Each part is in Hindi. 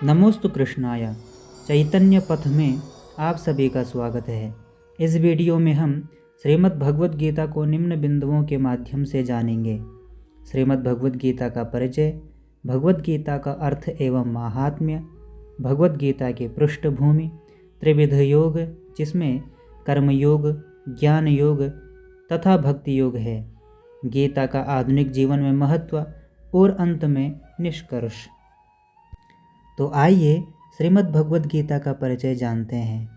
नमोस्तु कृष्णाय चैतन्य पथ में आप सभी का स्वागत है। इस वीडियो में हम श्रीमद् भगवद गीता को निम्न बिंदुओं के माध्यम से जानेंगे। श्रीमद् भगवद गीता का परिचय, भगवद गीता का अर्थ एवं महात्म्य, भगवद गीता की पृष्ठभूमि, त्रिविध योग जिसमें कर्म योग, ज्ञान योग तथा भक्ति योग है, गीता का आधुनिक जीवन में महत्व और अंत में निष्कर्ष। तो आइए श्रीमद् भगवद गीता का परिचय जानते हैं।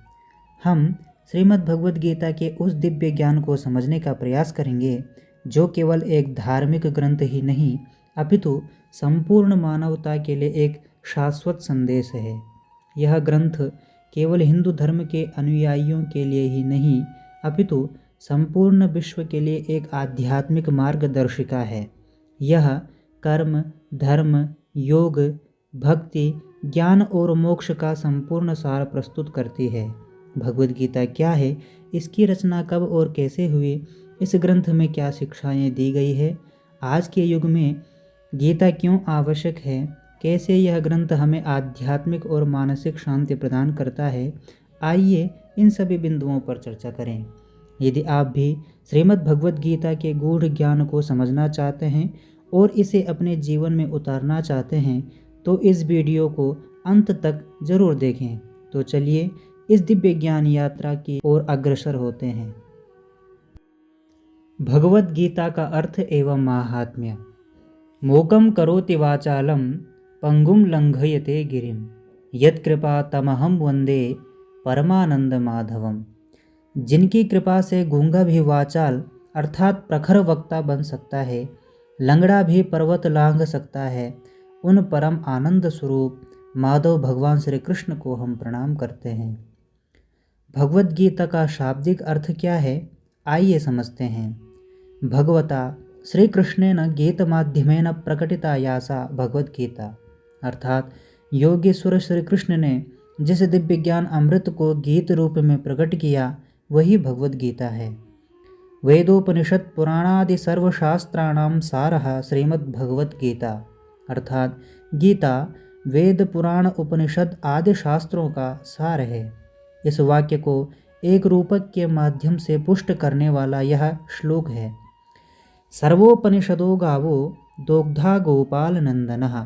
हम श्रीमद् भगवद गीता के उस दिव्य ज्ञान को समझने का प्रयास करेंगे जो केवल एक धार्मिक ग्रंथ ही नहीं अपितु संपूर्ण मानवता के लिए एक शाश्वत संदेश है। यह ग्रंथ केवल हिंदू धर्म के अनुयायियों के लिए ही नहीं अपितु संपूर्ण विश्व के लिए एक आध्यात्मिक मार्गदर्शिका है। यह कर्म, धर्म, योग, भक्ति, ज्ञान और मोक्ष का संपूर्ण सार प्रस्तुत करती है। भगवद गीता क्या है, इसकी रचना कब और कैसे हुई, इस ग्रंथ में क्या शिक्षाएं दी गई है, आज के युग में गीता क्यों आवश्यक है, कैसे यह ग्रंथ हमें आध्यात्मिक और मानसिक शांति प्रदान करता है, आइए इन सभी बिंदुओं पर चर्चा करें। यदि आप भी श्रीमद् भगवद गीता के गूढ़ ज्ञान को समझना चाहते हैं और इसे अपने जीवन में उतारना चाहते हैं तो इस वीडियो को अंत तक जरूर देखें। तो चलिए इस दिव्य ज्ञान यात्रा की ओर अग्रसर होते हैं। भगवद गीता का अर्थ एवं महात्म्य। मोकम करोति वाचालम पंगुम लंघयते गिरिम यत्कृपा तमहम वंदे परमानंद माधवम। जिनकी कृपा से गूंगा भी वाचाल अर्थात प्रखर वक्ता बन सकता है, लंगड़ा भी पर्वत लांघ सकता है, उन परम आनंद स्वरूप माधव भगवान श्री कृष्ण को हम प्रणाम करते हैं। भगवद गीता का शाब्दिक अर्थ क्या है, आइए समझते हैं। भगवता श्री कृष्णेन गीत माध्यमेन प्रकटिता यासा भगवद गीता, अर्थात योगेश्वर श्री कृष्ण ने जिस दिव्य ज्ञान अमृत को गीत रूप में प्रकट किया वही भगवद गीता है। वेदोपनिषद पुराणादि सर्वशास्त्राणाम सारः श्रीमद् भगवद गीता, अर्थात गीता वेद, पुराण, उपनिषद आदि शास्त्रों का सार है। इस वाक्य को एक रूपक के माध्यम से पुष्ट करने वाला यह श्लोक है। सर्वोपनिषदो गावो दोग्धा गोपाल नंदनः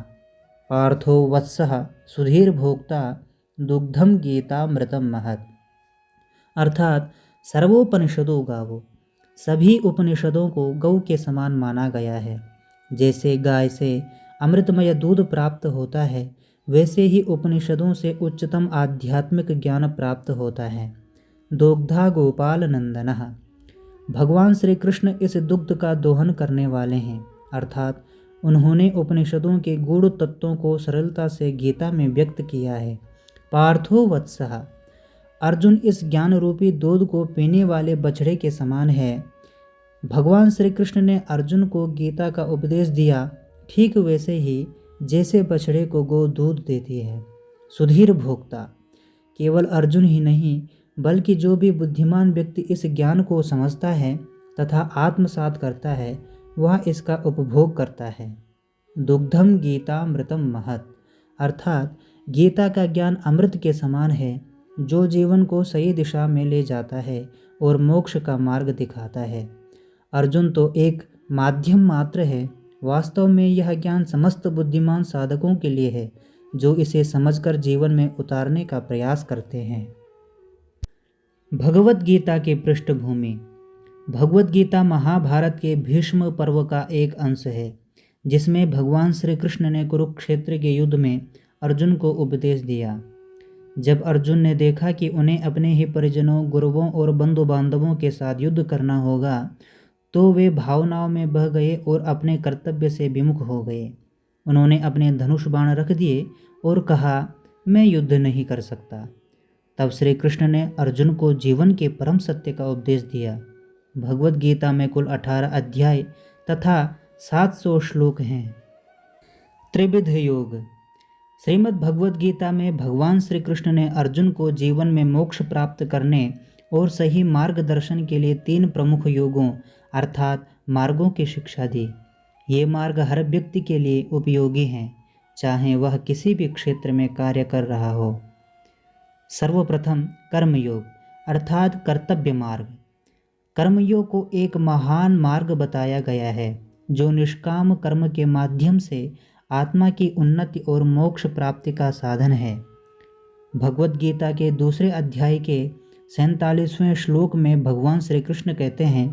पार्थो वत्सः सुधीर भोक्ता दुग्धम गीतामृतम महत्, अर्थात सर्वोपनिषदों गावो, सभी उपनिषदों को गौ के समान माना गया है। जैसे गाय से अमृतमय दूध प्राप्त होता है वैसे ही उपनिषदों से उच्चतम आध्यात्मिक ज्ञान प्राप्त होता है। दोग्धा गोपाल नंदनः, भगवान श्री कृष्ण इस दुग्ध का दोहन करने वाले हैं, अर्थात उन्होंने उपनिषदों के गूढ़ तत्वों को सरलता से गीता में व्यक्त किया है। पार्थो वत्सः, अर्जुन इस ज्ञान रूपी दूध को पीने वाले बछड़े के समान है। भगवान श्री कृष्ण ने अर्जुन को गीता का उपदेश दिया, ठीक वैसे ही जैसे बछड़े को गौ दूध देती है। सुधीर भोक्ता, केवल अर्जुन ही नहीं बल्कि जो भी बुद्धिमान व्यक्ति इस ज्ञान को समझता है तथा आत्मसात करता है वह इसका उपभोग करता है। दुग्धम गीतामृतम महत्, अर्थात गीता का ज्ञान अमृत के समान है जो जीवन को सही दिशा में ले जाता है और मोक्ष का मार्ग दिखाता है। अर्जुन तो एक माध्यम मात्र है, वास्तव में यह ज्ञान समस्त बुद्धिमान साधकों के लिए है जो इसे समझकर जीवन में उतारने का प्रयास करते हैं। भगवद गीता की पृष्ठभूमि। भगवद गीता महाभारत के भीष्म पर्व का एक अंश है जिसमें भगवान श्री कृष्ण ने कुरुक्षेत्र के युद्ध में अर्जुन को उपदेश दिया। जब अर्जुन ने देखा कि उन्हें अपने ही परिजनों, गुरुओं और बंधु बांधवों के साथ युद्ध करना होगा तो वे भावनाओं में बह गए और अपने कर्तव्य से विमुख हो गए। उन्होंने अपने धनुष बाण रख दिए और कहा, मैं युद्ध नहीं कर सकता। तब श्री कृष्ण ने अर्जुन को जीवन के परम सत्य का उपदेश दिया। भगवद गीता में कुल 18 अध्याय तथा 700 श्लोक हैं। त्रिविध योग। श्रीमद् भगवद गीता में भगवान श्री कृष्ण ने अर्जुन को जीवन में मोक्ष प्राप्त करने और सही मार्गदर्शन के लिए 3 प्रमुख योगों अर्थात मार्गों की शिक्षा दी। ये मार्ग हर व्यक्ति के लिए उपयोगी हैं। चाहे वह किसी भी क्षेत्र में कार्य कर रहा हो। सर्वप्रथम कर्मयोग अर्थात कर्तव्य मार्ग। कर्मयोग को एक महान मार्ग बताया गया है जो निष्काम कर्म के माध्यम से आत्मा की उन्नति और मोक्ष प्राप्ति का साधन है। भगवद गीता के दूसरे अध्याय के 47वें श्लोक में भगवान श्री कृष्ण कहते हैं,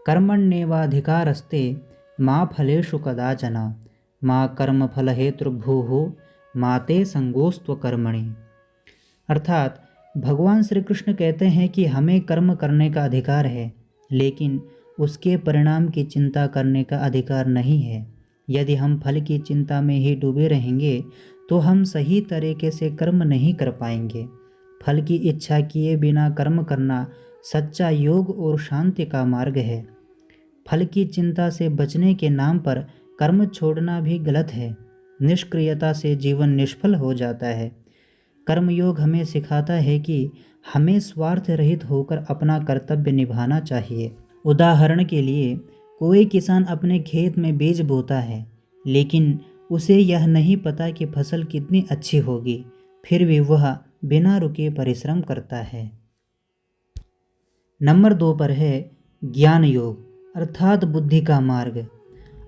कर्मण्येवाधिकारस्ते मा फलेषु कदाचन मा कर्म फल हेतुर्भूः मा ते संगोस्त्व कर्मणि। अर्थात भगवान श्री कृष्ण कहते हैं कि हमें कर्म करने का अधिकार है, लेकिन उसके परिणाम की चिंता करने का अधिकार नहीं है। यदि हम फल की चिंता में ही डूबे रहेंगे तो हम सही तरीके से कर्म नहीं कर पाएंगे। फल की इच्छा किए बिना कर्म करना सच्चा योग और शांति का मार्ग है। फल की चिंता से बचने के नाम पर कर्म छोड़ना भी गलत है। निष्क्रियता से जीवन निष्फल हो जाता है। कर्मयोग हमें सिखाता है कि हमें स्वार्थ रहित होकर अपना कर्तव्य निभाना चाहिए। उदाहरण के लिए, कोई किसान अपने खेत में बीज बोता है, लेकिन उसे यह नहीं पता कि फसल कितनी अच्छी होगी, फिर भी वह बिना रुके परिश्रम करता है। नंबर 2 पर है ज्ञान योग अर्थात बुद्धि का मार्ग।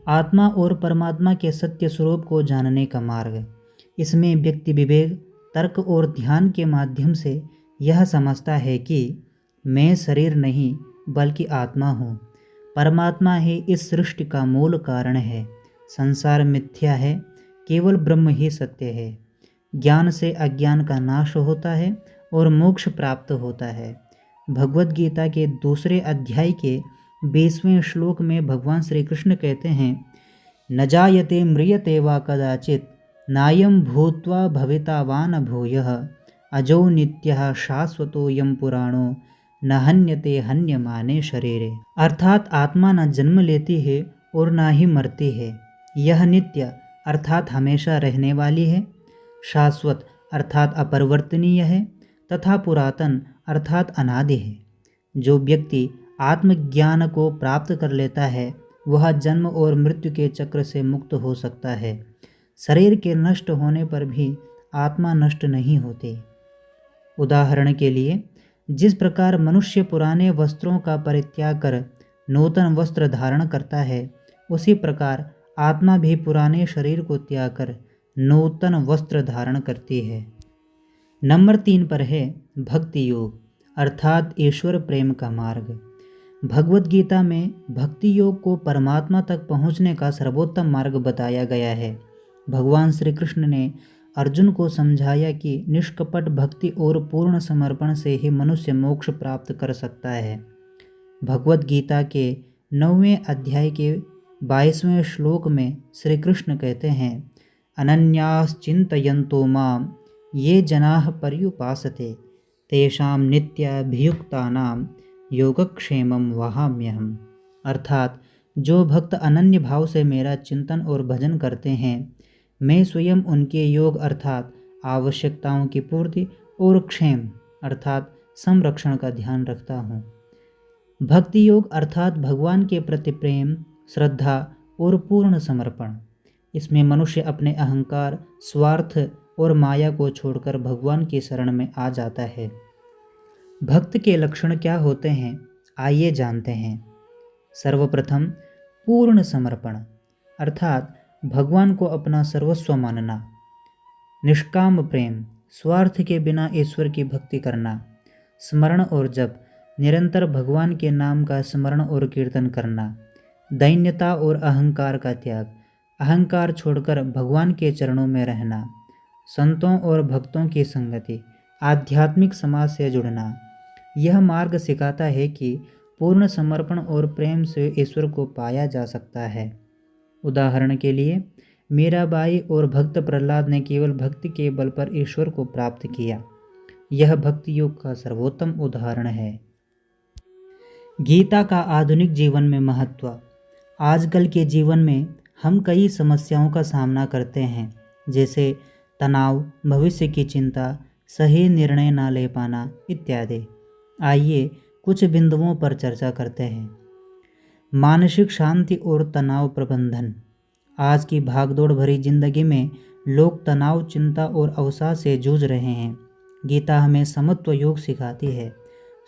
आत्मा और परमात्मा के सत्य स्वरूप को जानने का मार्ग। इसमें व्यक्ति विवेक, तर्क और ध्यान के माध्यम से यह समझता है कि मैं शरीर नहीं बल्कि आत्मा हूँ। परमात्मा ही इस सृष्टि का मूल कारण है। संसार मिथ्या है, केवल ब्रह्म ही सत्य है। ज्ञान से अज्ञान का नाश होता है और मोक्ष प्राप्त होता है। भगवद गीता के दूसरे अध्याय के 20वें श्लोक में भगवान श्री कृष्ण कहते हैं, न जायते म्रियते वा कदाचित् नायं भूत्वा भवितावान भूयः अजो नित्यः शाश्वतोऽयं पुराणो न हन्यते हन्यमाने शरीरे। अर्थात आत्मा न जन्म लेती है और ना ही मरती है। यह नित्य अर्थात हमेशा रहने वाली है, शाश्वत अर्थात अपरिवर्तनीय है तथा पुरातन अर्थात अनादि है। जो व्यक्ति आत्मज्ञान को प्राप्त कर लेता है वह जन्म और मृत्यु के चक्र से मुक्त हो सकता है। शरीर के नष्ट होने पर भी आत्मा नष्ट नहीं होती। उदाहरण के लिए, जिस प्रकार मनुष्य पुराने वस्त्रों का परित्याग कर नूतन वस्त्र धारण करता है, उसी प्रकार आत्मा भी पुराने शरीर को त्याग कर नूतन वस्त्र धारण करती है। नंबर 3 पर है भक्ति योग अर्थात ईश्वर प्रेम का मार्ग। भगवद गीता में भक्ति योग को परमात्मा तक पहुँचने का सर्वोत्तम मार्ग बताया गया है। भगवान श्री कृष्ण ने अर्जुन को समझाया कि निष्कपट भक्ति और पूर्ण समर्पण से ही मनुष्य मोक्ष प्राप्त कर सकता है। भगवद गीता के 9वें अध्याय के 22वें श्लोक में श्री कृष्ण कहते हैं, अनन्याश्चिन्तयन्तो मां ये जनाः पर्युपासते तेषां नित्याभियुक्तानां योगक्षेमं वहाम्यहम्। अर्थात जो भक्त अनन्य भाव से मेरा चिंतन और भजन करते हैं, मैं स्वयं उनके योग अर्थात आवश्यकताओं की पूर्ति और क्षेम अर्थात संरक्षण का ध्यान रखता हूँ। भक्ति योग अर्थात भगवान के प्रति प्रेम, श्रद्धा और पूर्ण समर्पण। इसमें मनुष्य अपने अहंकार, स्वार्थ और माया को छोड़कर भगवान की शरण में आ जाता है। भक्त के लक्षण क्या होते हैं, आइए जानते हैं। सर्वप्रथम पूर्ण समर्पण अर्थात भगवान को अपना सर्वस्व मानना। निष्काम प्रेम, स्वार्थ के बिना ईश्वर की भक्ति करना। स्मरण और जप, निरंतर भगवान के नाम का स्मरण और कीर्तन करना। दैन्यता और अहंकार का त्याग, अहंकार छोड़कर भगवान के चरणों में रहना। संतों और भक्तों की संगति, आध्यात्मिक समाज से जुड़ना। यह मार्ग सिखाता है कि पूर्ण समर्पण और प्रेम से ईश्वर को पाया जा सकता है। उदाहरण के लिए, मीराबाई और भक्त प्रहलाद ने केवल भक्ति के बल पर ईश्वर को प्राप्त किया। यह भक्ति योग का सर्वोत्तम उदाहरण है। गीता का आधुनिक जीवन में महत्व। आजकल के जीवन में हम कई समस्याओं का सामना करते हैं, जैसे तनाव, भविष्य की चिंता, सही निर्णय ना ले पाना इत्यादि। आइए कुछ बिंदुओं पर चर्चा करते हैं। मानसिक शांति और तनाव प्रबंधन। आज की भागदौड़ भरी जिंदगी में लोग तनाव, चिंता और अवसाद से जूझ रहे हैं। गीता हमें समत्व योग सिखाती है।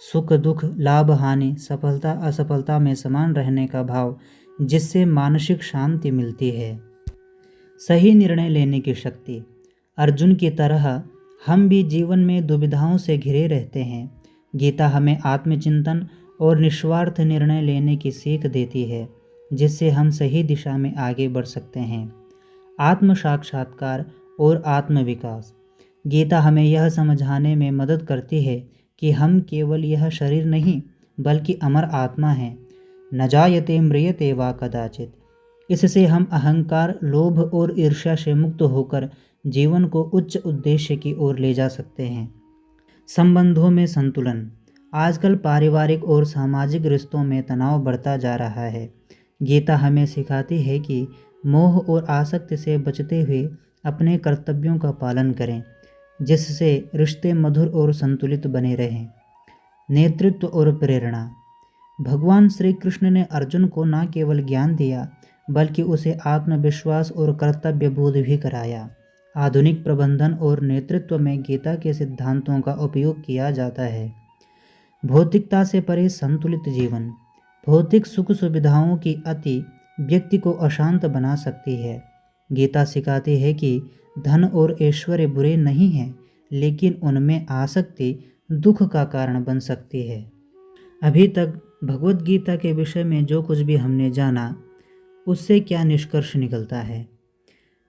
सुख दुख, लाभ हानि, सफलता असफलता में समान रहने का भाव, जिससे मानसिक शांति मिलती है। सही निर्णय लेने की शक्ति। अर्जुन की तरह हम भी जीवन में दुविधाओं से घिरे रहते हैं। गीता हमें आत्मचिंतन और निस्वार्थ निर्णय लेने की सीख देती है, जिससे हम सही दिशा में आगे बढ़ सकते हैं। आत्म साक्षात्कार और आत्म विकास। गीता हमें यह समझाने में मदद करती है कि हम केवल यह शरीर नहीं बल्कि अमर आत्मा हैं। न जायते म्रियते वा कदाचित। इससे हम अहंकार, लोभ और ईर्ष्या से मुक्त होकर जीवन को उच्च उद्देश्य की ओर ले जा सकते हैं। संबंधों में संतुलन। आजकल पारिवारिक और सामाजिक रिश्तों में तनाव बढ़ता जा रहा है। गीता हमें सिखाती है कि मोह और आसक्ति से बचते हुए अपने कर्तव्यों का पालन करें, जिससे रिश्ते मधुर और संतुलित बने रहें। नेतृत्व और प्रेरणा। भगवान श्री कृष्ण ने अर्जुन को न केवल ज्ञान दिया बल्कि उसे आत्मविश्वास और कर्तव्य बोध भी कराया। आधुनिक प्रबंधन और नेतृत्व में गीता के सिद्धांतों का उपयोग किया जाता है। भौतिकता से परे संतुलित जीवन। भौतिक सुख सुविधाओं की अति व्यक्ति को अशांत बना सकती है। गीता सिखाती है कि धन और ऐश्वर्य बुरे नहीं हैं, लेकिन उनमें आसक्ति दुख का कारण बन सकती है। अभी तक भगवत गीता के विषय में जो कुछ भी हमने जाना, उससे क्या निष्कर्ष निकलता है?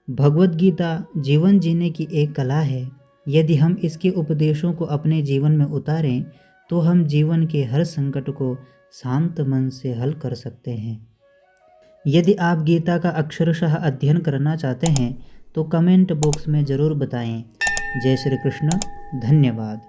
भगवत गीता जीवन जीने की एक कला है। यदि हम इसके उपदेशों को अपने जीवन में उतारें तो हम जीवन के हर संकट को शांत मन से हल कर सकते हैं। यदि आप गीता का अक्षरशः अध्ययन करना चाहते हैं तो कमेंट बॉक्स में ज़रूर बताएं। जय श्री कृष्ण। धन्यवाद।